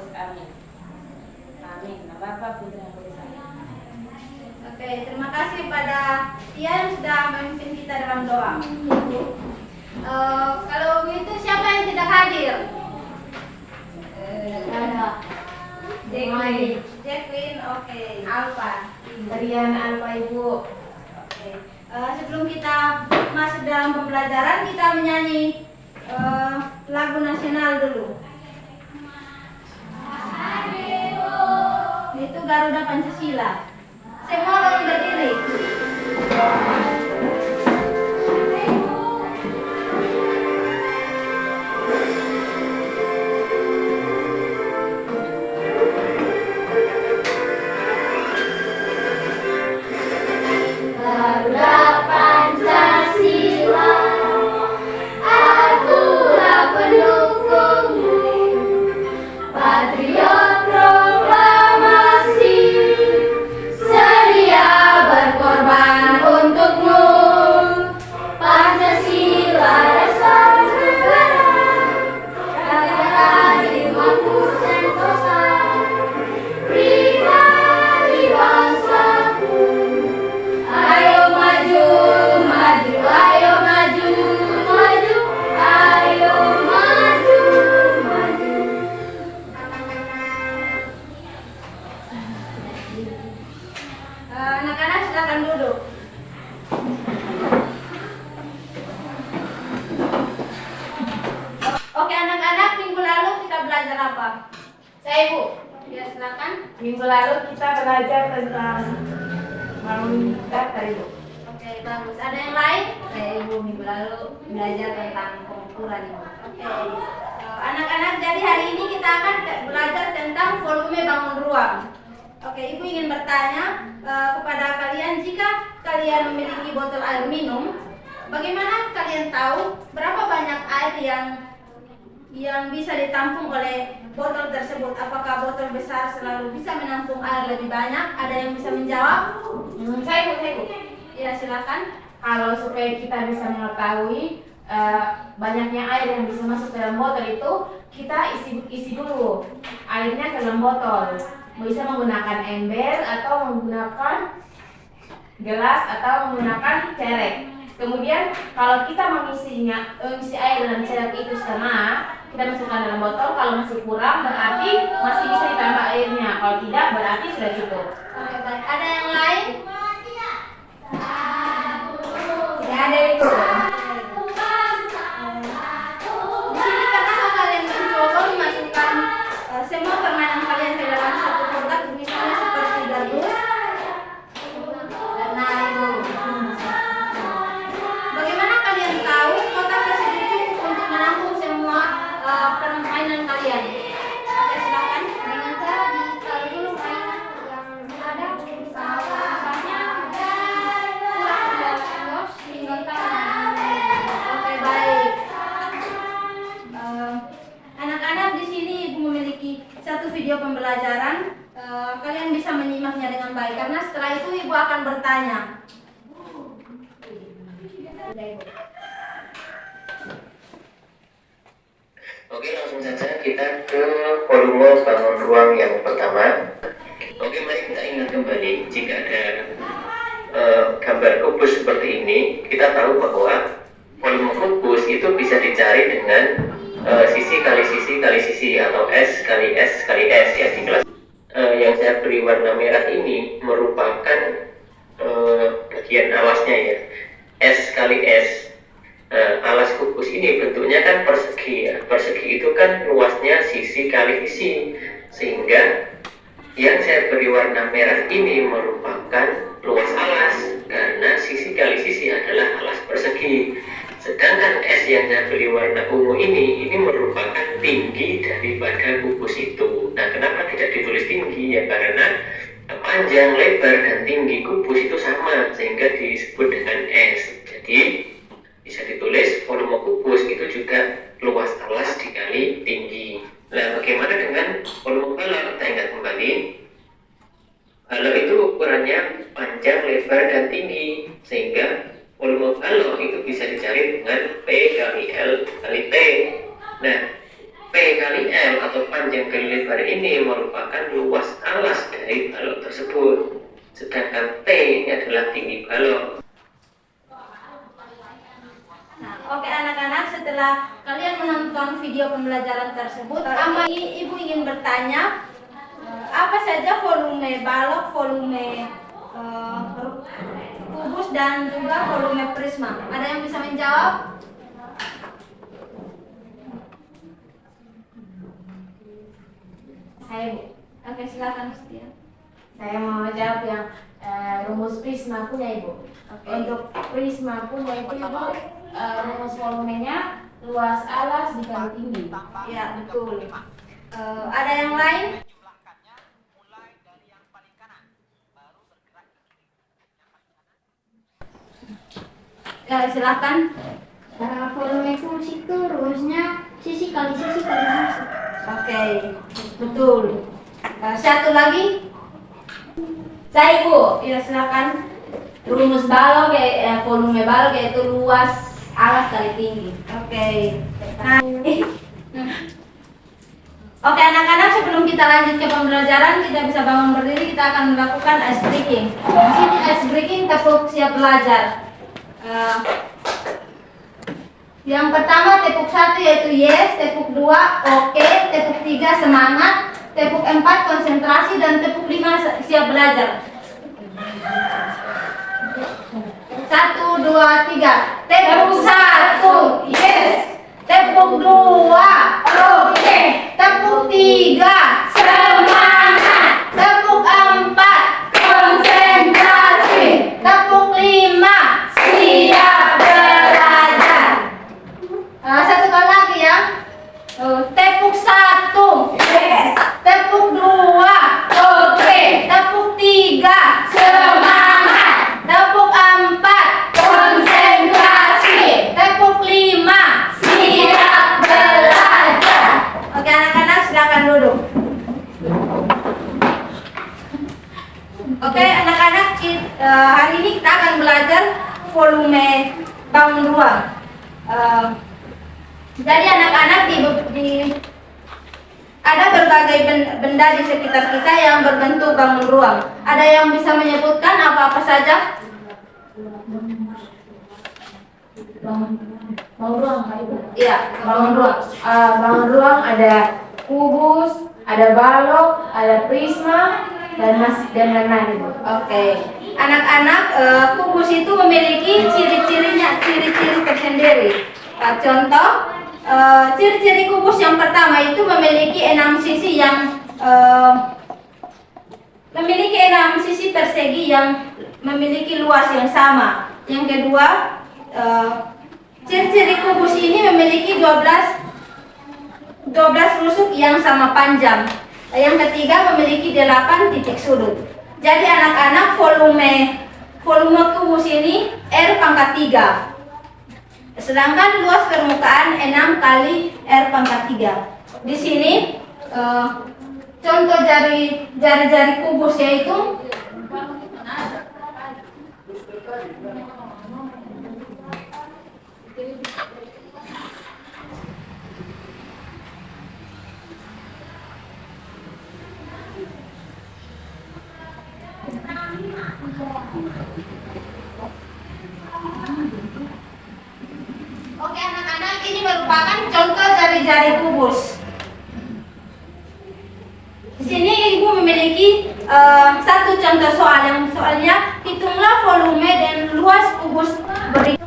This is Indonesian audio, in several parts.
tulis amin. Amin. Nama Bapak, Putra, dan Roh Kudus. Oke, terima kasih pada Tian sudah memimpin kita dalam doa. Kalau begitu siapa yang tidak hadir? Ada Jacqueline, oke. Alfa. Tarian Alfa Ibu. Oke. Sebelum kita masuk dalam pembelajaran, kita menyanyi lagu nasional dulu. Itu Garuda Pancasila. Semua orang berdiri. Garuda Pancasila, akulah pendukungmu, patriot proklamasi, sedia berkorban untukmu. Pancasila dasar negara, negara jiwaku sentosa, pribadi bangsaku. Ayo maju, maju, ayo maju, maju, ayo maju, maju. Anak-anak silakan duduk. Oke, anak-anak, minggu lalu kita belajar apa? Saya Ibu. Ya, silakan. Minggu lalu kita belajar tentang bangun daftar Ibu. Oke, bagus. Ada yang lain? Saya Ibu minggu lalu belajar tentang pengukuran Ibu. Oke. Anak-anak, jadi hari ini kita akan belajar tentang volume bangun ruang. Oke, Ibu ingin bertanya kepada kalian, jika kalian memiliki botol air minum, bagaimana kalian tahu berapa banyak air yang bisa ditampung oleh botol tersebut? Apakah botol besar selalu bisa menampung air lebih banyak? Ada yang bisa menjawab? Saya Ibu. Ya, silakan. Kalau supaya kita bisa mengetahui banyaknya air yang bisa masuk ke dalam botol itu, kita isi dulu airnya ke dalam botol. Bisa menggunakan ember atau menggunakan gelas atau menggunakan cerek. Kemudian kalau kita mengisi air dalam cerek itu setengah, kita masukkan dalam botol. Kalau masih kurang berarti masih bisa ditambah airnya. Kalau tidak berarti sudah cukup. Oke, baik. Ada yang lain? Ya, ada itu. Di sini pernah kalian mencoba memasukkan semua permainan kalian ke dalam satu kotak, misalnya seperti gabus? Karena Ibu. Bagaimana kalian tahu kotak tersebut cukup untuk menampung semua permainan kalian? Oke, silakan. Dengan cara ditaruh dulu mainan yang ada misalnya kurang dari dos tinggal taruh. Oke, baik. Anak-anak, di sini Ibu memiliki satu video pembelajaran. Kalian bisa menyimaknya dengan baik karena setelah itu Ibu akan bertanya. Oke, langsung saja kita ke volume bangun ruang yang pertama. Oke, mari kita ingat kembali jika ada gambar kubus seperti ini, kita tahu bahwa volume kubus itu bisa dicari dengan sisi kali sisi kali sisi atau S kali S kali S ya di kelas. Yang saya beri warna merah ini merupakan bagian alasnya ya, S kali S. Alas kubus ini bentuknya kan persegi ya. Persegi itu kan luasnya sisi kali sisi, sehingga yang saya beri warna merah ini merupakan luas alas karena sisi kali sisi adalah alas persegi. Sedangkan S yang saya beri warna ungu ini merupakan tinggi daripada kubus itu. Nah, kenapa tidak ditulis tinggi ya? Karena panjang, lebar, dan tinggi kubus itu sama sehingga disebut dengan S. Jadi bisa ditulis volume kubus itu juga luas alas dikali tinggi. Nah, bagaimana dengan volume balok? Kita ingat kembali, balok itu ukurannya panjang, lebar, dan tinggi, sehingga volume balok itu bisa dicari dengan P kali L kali T. Nah, P kali L atau panjang kali lebar ini merupakan luas alas dari balok tersebut. Sedangkan T ini adalah tinggi balok. Nah, oke anak-anak, setelah kalian menonton video pembelajaran tersebut, Ibu ingin bertanya, apa saja volume balok, volume kubus, dan juga volume prisma? Ada yang bisa menjawab? Saya, Bu. Oke, silakan Setia. Saya mau jawab yang rumus prisma punya Ibu. Oke. Untuk prisma punya itu Ibu, rumus volumenya luas alas dikali tinggi. Ya, betul. Ada yang lain? Ya, silakan. Volume kubus itu rumusnya sisi kali sisi kali sisi. Oke, betul. Satu lagi? Saya Ibu. Ya, silakan. Rumus balok volume balok yaitu luas alas kali tinggi. Oke. Nah, oke anak-anak, sebelum kita lanjut ke pembelajaran, kita bisa bangun berdiri, kita akan melakukan ice breaking. Di sini ice breaking tepuk siap belajar. Yang pertama tepuk 1 yaitu yes, tepuk 2 oke, tepuk 3 semangat, tepuk 4 konsentrasi, dan tepuk 5 siap belajar. 1, 2, 3. Tepuk 1 yes, tepuk 2 oke, tepuk 3 semangat, tepuk 4 konsentrasi, tepuk 5 siap belajar. Satu kali lagi ya. Tepuk 1 yes, tepuk 2 oke, tepuk 3 semangat, tepuk 4 konsentrasi, tepuk 5 siap belajar. Oke anak-anak, silakan duduk. Oke anak-anak, hari ini kita akan belajar volume bangun ruang. Jadi anak-anak, ada berbagai benda di sekitar kita yang berbentuk bangun ruang. Ada yang bisa menyebutkan apa-apa saja? Bangun ruang, Kak Ibu. Iya, bangun ruang. Bangun ruang ada kubus, ada balok, ada prisma, dan lain-lain Ibu. Oke, anak-anak, kubus itu memiliki ciri-ciri tersendiri. Contoh, ciri-ciri kubus yang pertama itu memiliki 6 sisi yang persegi yang memiliki luas yang sama. Yang kedua, ciri-ciri kubus ini memiliki 12 rusuk yang sama panjang. Yang ketiga memiliki 8 titik sudut. Jadi anak-anak, volume kubus ini R pangkat 3. Sedangkan luas permukaan 6 kali R pangkat 3. Di sini contoh jari-jari kubus yaitu Oke anak-anak, ini merupakan contoh jari-jari kubus. Di sini Ibu memiliki satu contoh soal yang soalnya hitunglah volume dan luas kubus berikut.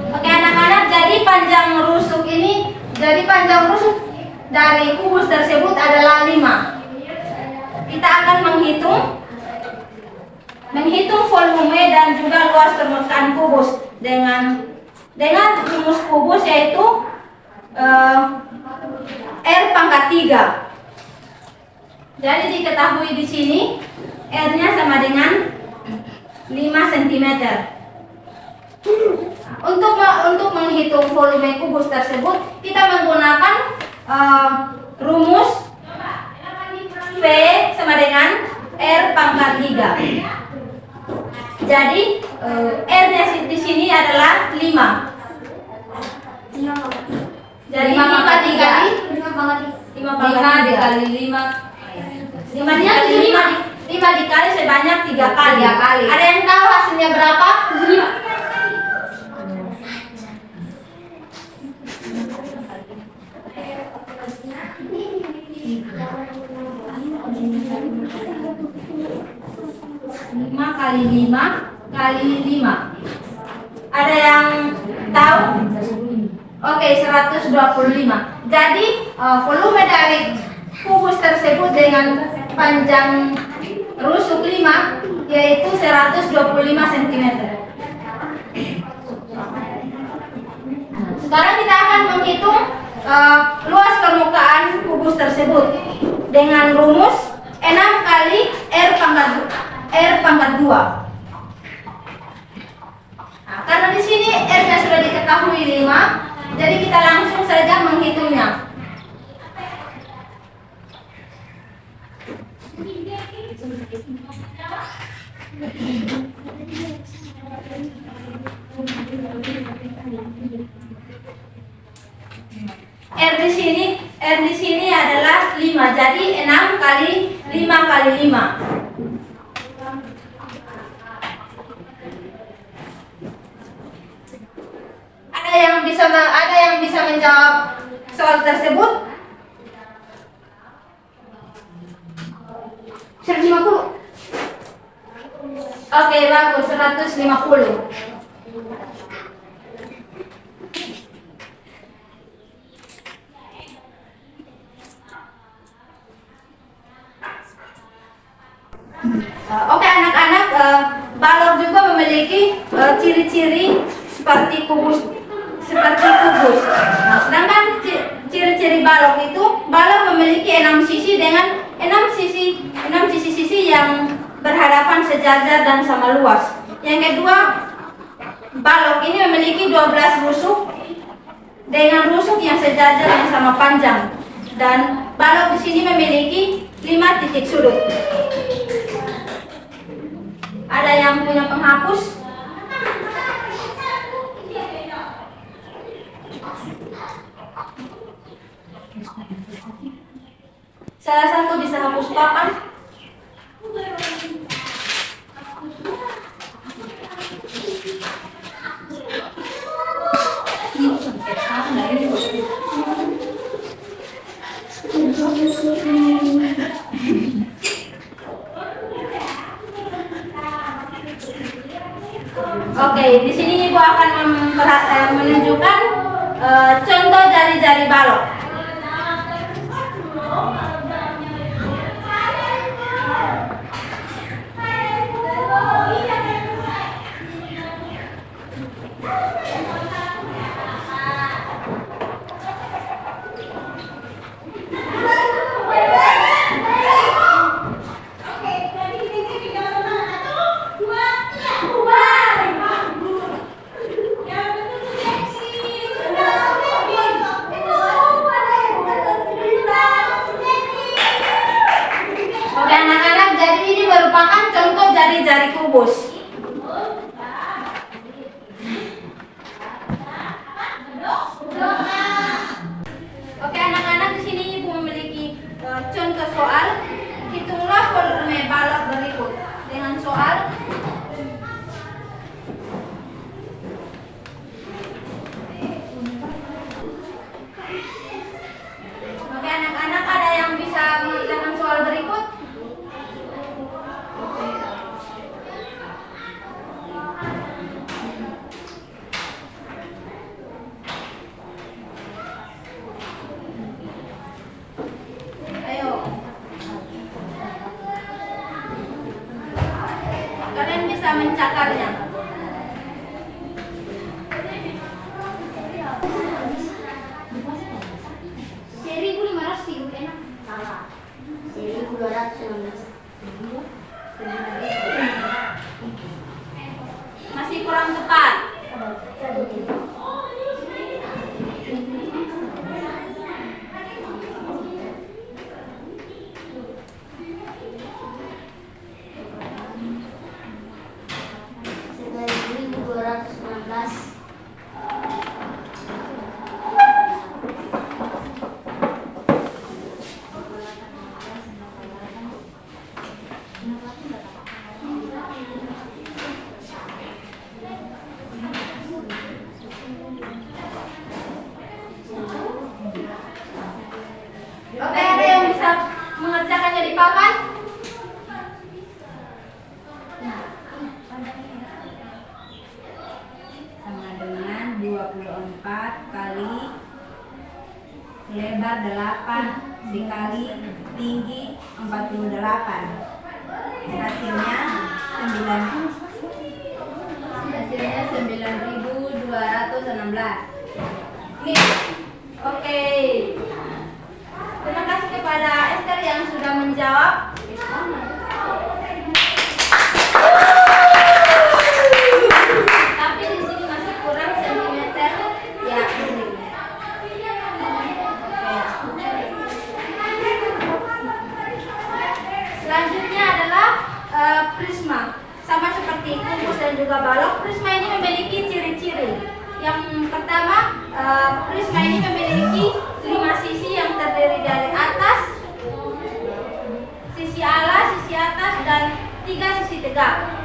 Oke anak-anak, jadi panjang rusuk dari kubus tersebut adalah 5. Kita akan menghitung volume dan juga luas permukaan kubus dengan rumus kubus yaitu R pangkat 3. Jadi diketahui di sini R-nya sama dengan 5 cm. Untuk menghitung volume kubus tersebut, kita menggunakan rumus V sama dengan R pangkat 3. Jadi R-nya di sini adalah 5. Jadi 5 dikali 5 dikali 5 dikali sebanyak 3 kali. 3 kali. Ada yang tahu hasilnya berapa? 5 kali 5 kali 5. Ada yang tahu? Oke, 125. Jadi volume dari kubus tersebut dengan panjang rusuk 5 yaitu 125 cm. Sekarang kita akan menghitung luas permukaan kubus tersebut dengan rumus 6 kali R pangkat 2. Nah, karena di sini R-nya sudah diketahui 5, jadi kita langsung saja menghitungnya. R di sini adalah 5. Jadi 6 kali 5 kali 5. Ada yang bisa menjawab soal tersebut? 150. Oke, bagus, 150. Oke anak-anak, balok juga memiliki ciri-ciri seperti kubus. Nah, sedangkan ciri-ciri balok itu, balok memiliki 6 sisi dengan 6 sisi yang berhadapan sejajar dan sama luas. Yang kedua, balok ini memiliki 12 rusuk dengan rusuk yang sejajar yang sama panjang. Dan balok di sini memiliki 5 titik sudut. Ada yang punya penghapus? Salah satu bisa hapus papan. Oke, di sini Ibu akan menunjukkan contoh jari-jari balok. Oke anak-anak, jadi ini merupakan contoh jari-jari kubus. Oke anak-anak, di sini Ibu memiliki contoh soal. Hitunglah volume balok berikut dengan soal. Oke anak-anak, ada yang bisa mengerjakan soal berikut? Ayo. Kalian bisa mencakarnya. Masih kurang tepat. sama dengan 24 kali lebar 8 dikali tinggi 48. Hasilnya 9.216. Nih, oke. Terima kasih kepada Esther yang sudah menjawab. Tapi di sini masih kurang sentimeter ya. Selanjutnya adalah prisma. Sama seperti kubus dan juga balok, prisma ini memiliki ciri-ciri. Yang pertama, prisma ini memiliki 5 sisi yang terdiri dari atas, sisi alas, sisi atas, dan 3 sisi tegak.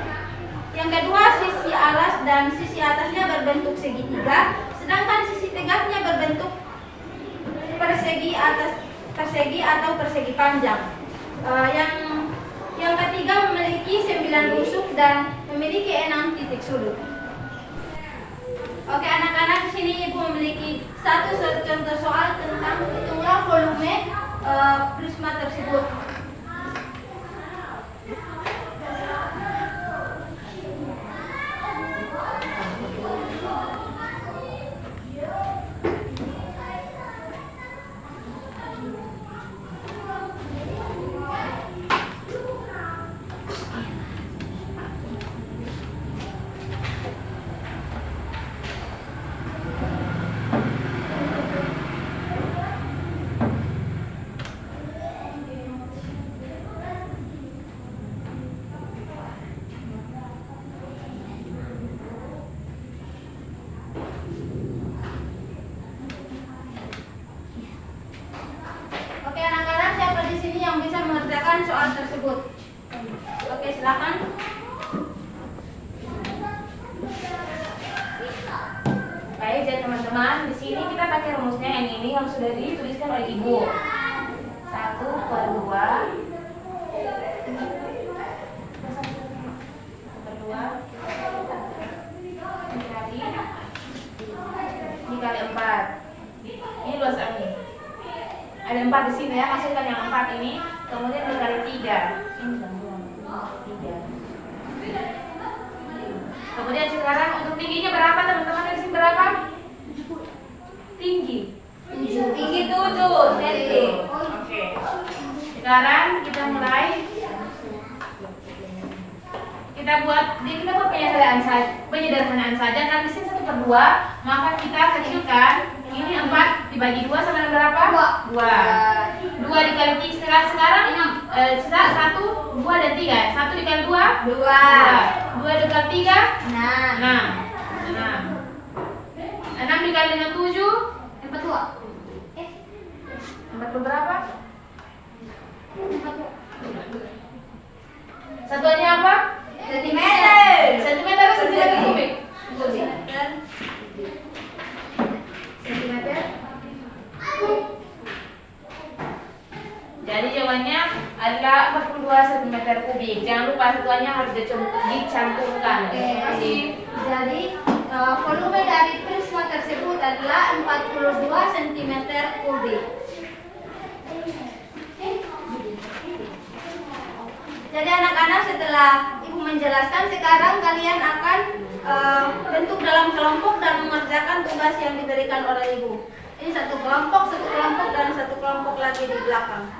Yang kedua, sisi alas dan sisi atasnya berbentuk segitiga, sedangkan sisi tegaknya berbentuk persegi atau persegi panjang. Yang ketiga memiliki 9 rusuk dan memiliki 6 titik sudut. Oke anak-anak, di sini ibu memiliki satu contoh soal tentang hitunglah volume prisma tersebut. Oke anak-anak, siapa di sini yang bisa mengerjakan soal tersebut? Oke, silakan. Baik, jadi teman-teman, di sini kita pakai rumusnya yang ini yang sudah dituliskan oleh ibu. 1/2 dikali 4. Ini luas ini. Ada 4 di sini ya, masukkan yang 4 ini, kemudian dikali 3. Ini 3. Kemudian sekarang untuk tingginya berapa teman-teman? Dari sini berapa? Tinggi 7 cm. Oke. Sekarang kita mulai. Kita buat penyederhanaan saja. Kan di sini 1/2, maka kita kecilkan. Ini 4 dibagi 2 sama dengan berapa? 2. 2 dikali 3 sekarang 1, 2 dan 3. 1 dikali 2? 2 dikali 3? 6. 6 dikali dengan 7? 42. 40 berapa? Satuannya apa? Sentimeter. Sentimeter atau sentimeter kubik? Sentimeter. Jadi jawabannya adalah 42 cm kubik. Jangan lupa satuannya harus dicampurkan. Oke, jadi volume dari prisma tersebut adalah 42 cm kubik. Jadi anak-anak, setelah ibu menjelaskan, sekarang kalian akan bentuk dalam kelompok dan mengerjakan tugas yang diberikan oleh ibu. Ini satu kelompok, dan satu kelompok lagi di belakang.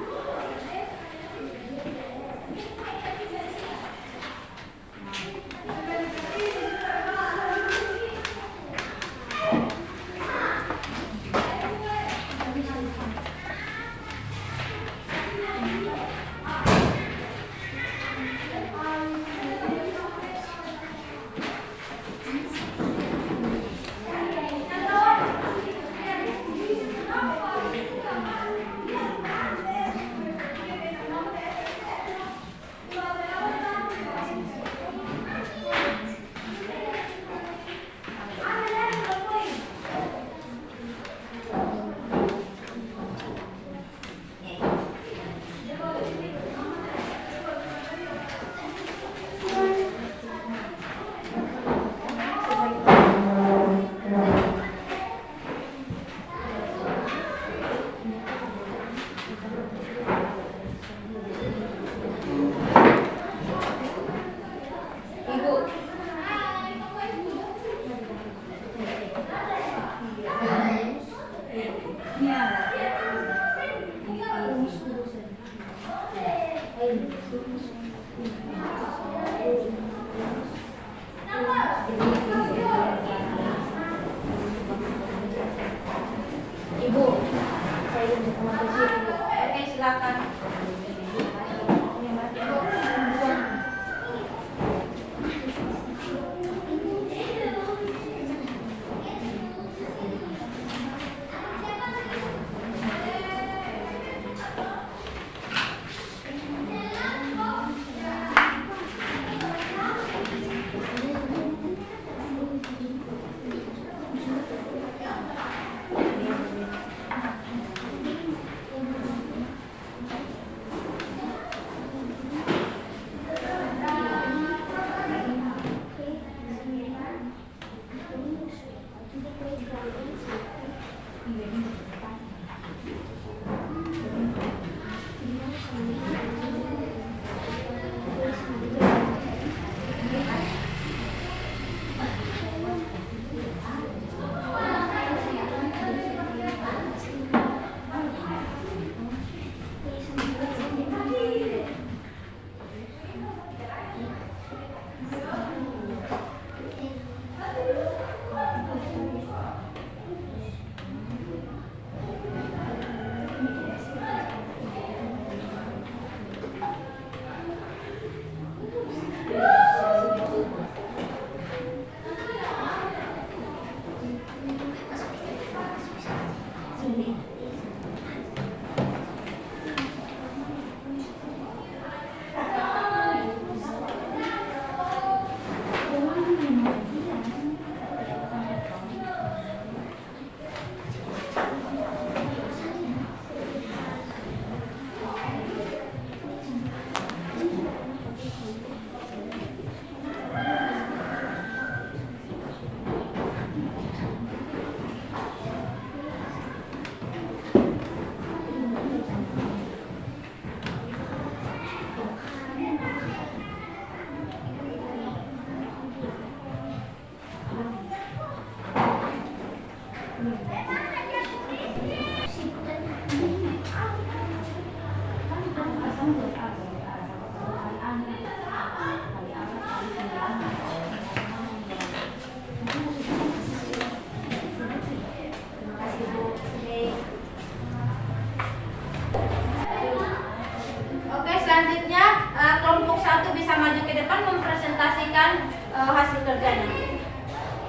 perhatikan hasil kerjanya.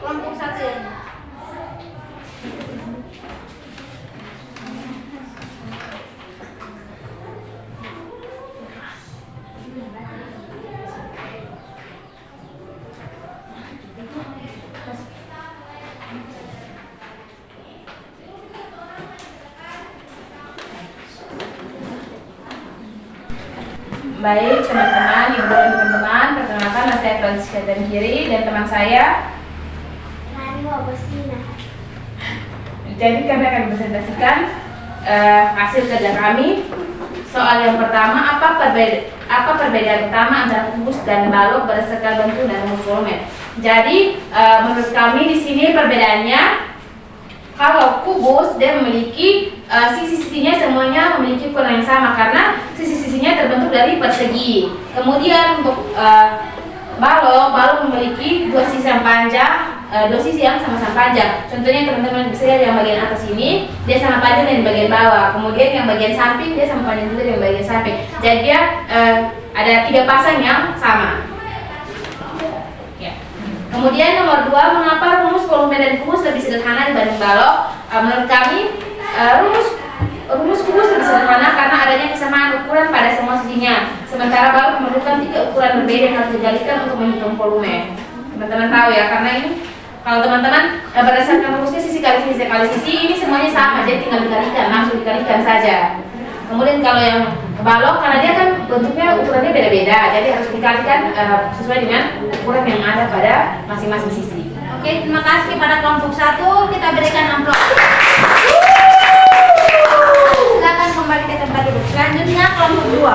Kelompok 1 ini. Baik teman-teman, ibu dan teman-teman, perkenalkan nama saya Francisca dan Kiri dan teman saya. Jadi kami akan presentasikan hasil kerja kami. Soal yang pertama, apa perbedaan utama antara kubus dan balok berdasarkan bentuk dan rumus volume. Jadi menurut kami di sini perbedaannya, kalau kubus dia memiliki sisi-sisinya semuanya memiliki ukuran yang sama karena sisi-sisinya terbentuk dari persegi. Kemudian untuk balok memiliki dua sisi yang panjang, dua sisi yang sama-sama panjang. Contohnya teman-teman bisa lihat yang bagian atas ini dia sama panjang dari bagian bawah. Kemudian yang bagian samping dia sama panjang juga dari bagian samping. Jadi dia ada 3 pasang yang sama. Kemudian nomor 2, mengapa rumus volume dan kubus lebih sederhana dibanding balok? Menurut kami rumus kubus lebih sederhana karena adanya kesamaan ukuran pada semua sisinya. Sementara balok memerlukan 3 ukuran berbeda yang harus digalikan untuk menghitung volume. Teman-teman tahu ya, karena ini kalau teman-teman berdasarkan rumusnya sisi kali sisi ini semuanya sama, jadi tinggal dikalikan, langsung dikalikan saja. Kemudian kalau yang balok karena dia kan bentuknya ukurannya beda-beda, jadi harus dikalikan sesuai dengan ukuran yang ada pada masing-masing sisi. Oke, terima kasih kepada kelompok 1. Kita berikan amplop. Silakan kembali ke tempat duduk. Selanjutnya kelompok 2.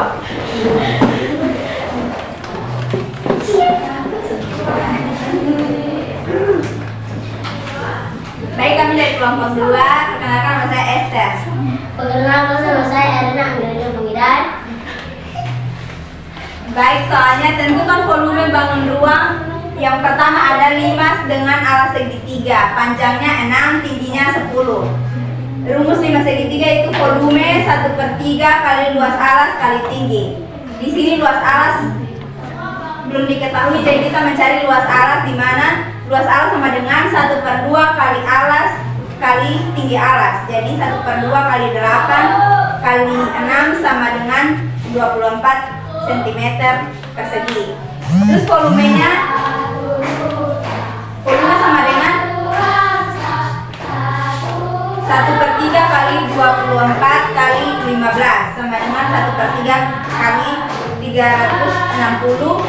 Baik, kami dari kelompok 2. Perkenalkan nama saya Esther. Perkenalkan nama saya Erina Anggrenia Pengidan. Baik, soalnya tentukan volume bangun ruang. Yang pertama ada 5 dengan alas segitiga, panjangnya 6, tingginya 10. Rumus 5 segitiga itu volume 1/3 kali luas alas kali tinggi. Di sini luas alas belum diketahui, jadi kita mencari luas alas di mana luas alas sama dengan 1/2 kali alas kali tinggi alas. Jadi 1/2 kali 8 kali 6 sama dengan 24 cm persegi. Terus volumenya sama dengan 1/3 kali 24 kali 15 sama dengan 1/3 kali 360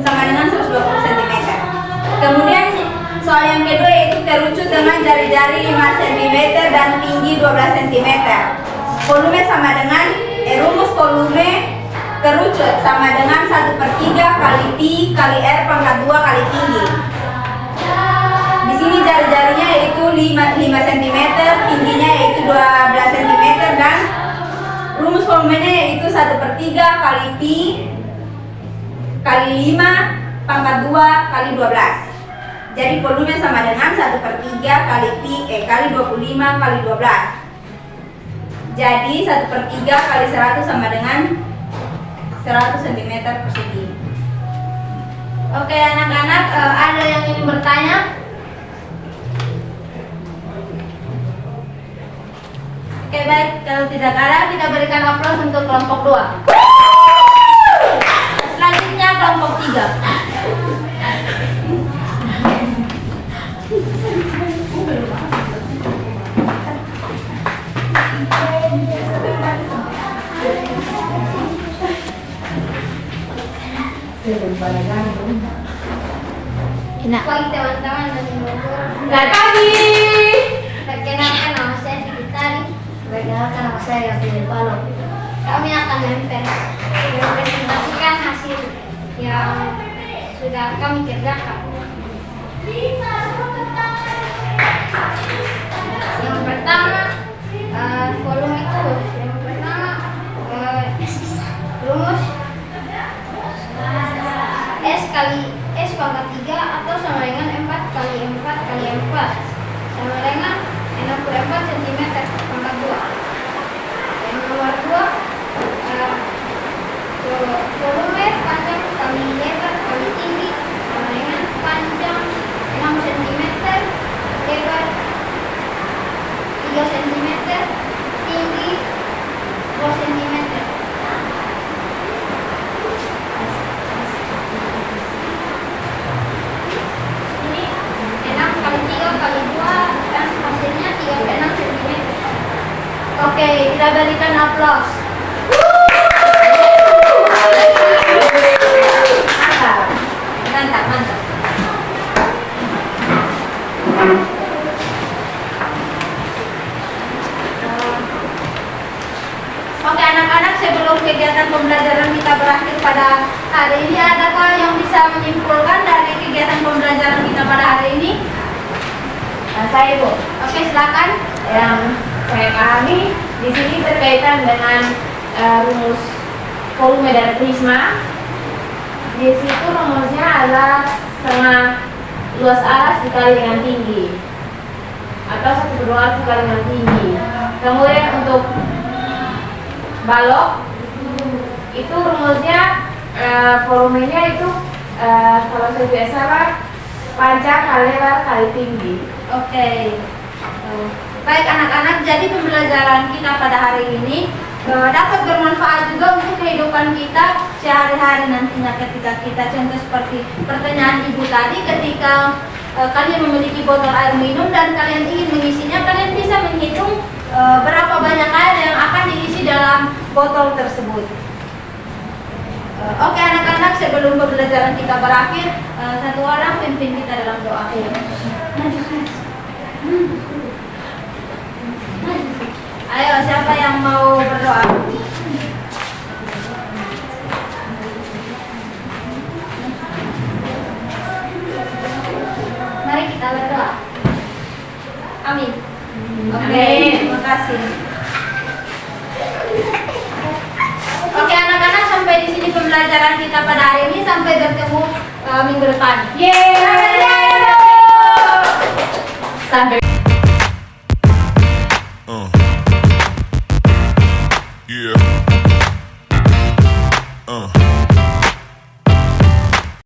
sama dengan 120 cm. Kemudian soal yang kedua yaitu terucut dengan jari-jari 5 cm dan tinggi 12 cm. Volume sama dengan rumus volume kerucut sama dengan 1/3 kali pi kali r pangkat 2 kali tinggi. Di sini jari-jarinya yaitu 5 cm, tingginya yaitu 12 cm dan rumus volumenya yaitu 1/3 kali pi kali 5 pangkat 2 kali 12. Jadi volume sama dengan 1/3 kali pi kali 25 kali 12. Jadi 1/3 kali 100 sama dengan 100 cm persegi. Oke anak-anak, ada yang ingin bertanya? Oke baik, kalau tidak ada kita berikan aplaus untuk kelompok 2. Selanjutnya kelompok 3. Enak. Pagi teman-teman dan Bogor. Selamat pagi. Perkenalkan nama saya Fitari. Perkenalkan nama saya Yafil Balok. Kami akan mempresentasikan hasil yang sudah kami kerjakan. Yang pertama volume kubus. Yang pertama rumus S kali S pangkat 3 atau sama dengan 4 kali 4 kali 4 sama dengan 64 cm pangkat 2. Yang nomor 2 volume panjang kali lebar Kita berikan aplaus. Mantap. Mantap. Oke anak-anak, sebelum kegiatan pembelajaran kita berakhir pada hari ini, adakah yang bisa menyimpulkan dari kegiatan pembelajaran kita pada hari ini? Nah, saya Bu, Oke, silakan. yang saya pahami di sini berkaitan dengan rumus volume dari prisma. Di situ rumusnya adalah setengah luas alas dikali dengan tinggi, atau 1/2 dikali dengan tinggi. Kemudian untuk balok itu rumusnya volumenya itu kalau saya tidak salah panjang kali lebar kali tinggi. Oke. Baik anak-anak, jadi pembelajaran kita pada hari ini dapat bermanfaat juga untuk kehidupan kita sehari-hari nantinya ketika kita contoh seperti pertanyaan ibu tadi, ketika kalian memiliki botol air minum dan kalian ingin mengisinya, kalian bisa menghitung berapa banyak air yang akan diisi dalam botol tersebut. Oke anak-anak, sebelum pembelajaran kita berakhir, satu orang pimpin kita dalam doa. Ayo, siapa yang mau berdoa? Mari kita berdoa. Amin. Oke, Amin. terima kasih. Oke anak-anak, sampai di sini pembelajaran kita pada hari ini. Sampai bertemu minggu depan. Yeay! Sampai